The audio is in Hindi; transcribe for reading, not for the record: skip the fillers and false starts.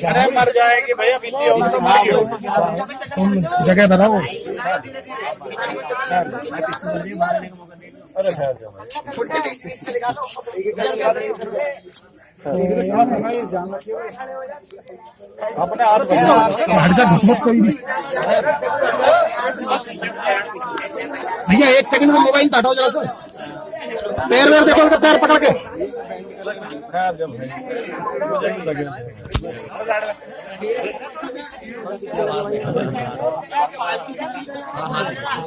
अरे मर जाएगी भैया, बिल्ली होगी तो मर गई। तुम जगह बनाओ। अरे ठहर जाओ अपने हाथ हट जा, घुसमत कोई भी। भैया 1 सेकंड में मोबाइल हटाओ जरा सा। पैर वेर देखो, उसका पैर पकड़ के। ठहर जाओ भाई।